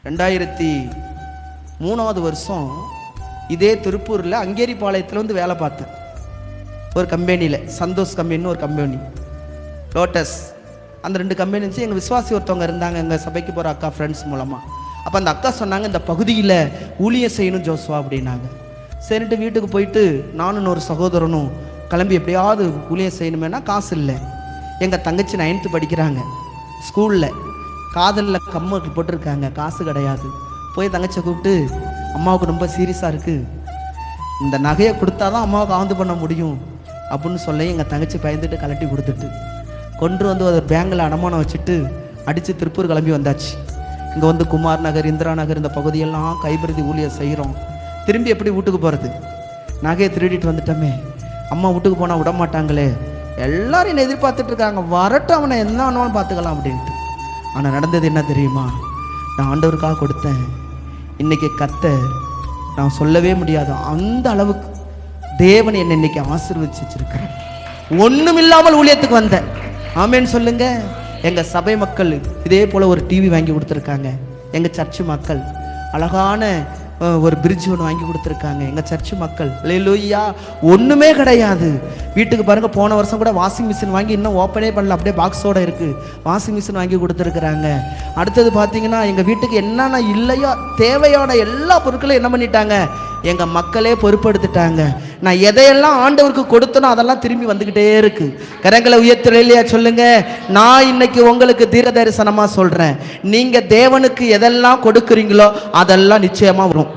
2003 வருஷம் இதே திருப்பூரில் அங்கேரிபாளையத்தில் வந்து வேலை பார்த்தேன். ஒரு கம்பெனியில், சந்தோஷ் கம்பெனின்னு ஒரு கம்பெனி, லோட்டஸ், அந்த 2 கம்பெனி இருந்துச்சு. எங்கள் விசுவாசி ஒருத்தவங்க இருந்தாங்க, எங்கள் சபைக்கு போகிற அக்கா ஃப்ரெண்ட்ஸ் மூலமாக. அப்போ அந்த அக்கா சொன்னாங்க, இந்த பகுதியில் ஊழியம் செய்யணும் ஜோஸ்வா அப்படின்னாங்க. சரின்ட்டு வீட்டுக்கு போயிட்டு நானும் ஒரு சகோதரனும் கிளம்பி எப்படியாவது ஊழியம் செய்யணுமேனா காசு இல்லை. எங்கள் தங்கச்சி 9th படிக்கிறாங்க, ஸ்கூலில் காதலில் கம்மல் போட்டிருக்காங்க, காசு கிடையாது. போய் தங்கச்சியை கூப்பிட்டு, அம்மாவுக்கு ரொம்ப சீரியஸாக இருக்குது, இந்த நகையை கொடுத்தா தான் அம்மாவுக்கு ஆந்து பண்ண முடியும் அப்படின்னு சொல்லி எங்கள் தங்கச்சி பயந்துட்டு கலட்டி கொடுத்துட்டு கொண்டு வந்து அதை பேங்கில் அடமானம் வச்சுட்டு அடித்து திருப்பூர் கிளம்பி வந்தாச்சு. இங்கே வந்து குமார் நகர், இந்திரா நகர் இந்த பகுதியெல்லாம் கைப்பிரதி ஊழியம் செய்கிறோம். திரும்பி எப்படி வீட்டுக்கு போகிறது? நகையை திருடிட்டு வந்துட்டோமே, அம்மா வீட்டுக்கு போனால் விட மாட்டாங்களே, எல்லாரும் என்னை எதிர்பார்த்துட்டு இருக்காங்க, வரட்டும் அவனை என்ன வேணாலும் பார்த்துக்கலாம் அப்படின்ட்டு. ஆனால் நடந்தது என்ன தெரியுமா? நான் ஆண்டவருக்காக கொடுத்தேன். இன்றைக்கி கர்த்தர், நான் சொல்லவே முடியாது அந்த அளவுக்கு தேவன் என்னை இன்னைக்கு ஆசீர்வதிச்சு வச்சிருக்கிறேன். ஒன்றும் இல்லாமல் ஊழியத்துக்கு வந்தேன். ஆமேன்னு சொல்லுங்க. எங்கள் சபை மக்கள் இதே போல் ஒரு டிவி வாங்கி கொடுத்துருக்காங்க. எங்கள் சர்ச்சு மக்கள் அழகான ஒரு பிரிட்ஜ் ஒன்று வாங்கி கொடுத்துருக்காங்க. எங்கள் சர்ச்சு மக்கள் அல்லேலூயா. ஒன்றுமே கிடையாது. வீட்டுக்கு பாருங்கள், போன வருஷம் கூட வாஷிங் மிஷின் வாங்கி இன்னும் ஓப்பனே பண்ணல, அப்படியே பாக்ஸோடு இருக்குது. வாஷிங் மிஷின் வாங்கி கொடுத்துருக்குறாங்க. அடுத்தது பார்த்தீங்கன்னா எங்கள் வீட்டுக்கு என்னென்ன இல்லையோ தேவையான எல்லா பொருட்களையும் என்ன பண்ணிட்டாங்க, எங்கள் மக்களே பொறுப்படுத்திட்டாங்க. நான் எதையெல்லாம் ஆண்டவருக்கு கொடுத்தனோ அதெல்லாம் திரும்பி வந்துக்கிட்டே இருக்கு. கரங்களை உயர்த்தல இல்லையா சொல்லுங்க. நான் இன்னைக்கு உங்களுக்கு தீர தரிசனமாக சொல்கிறேன், நீங்கள் தேவனுக்கு எதெல்லாம் கொடுக்குறீங்களோ அதெல்லாம் நிச்சயமாக வரும்.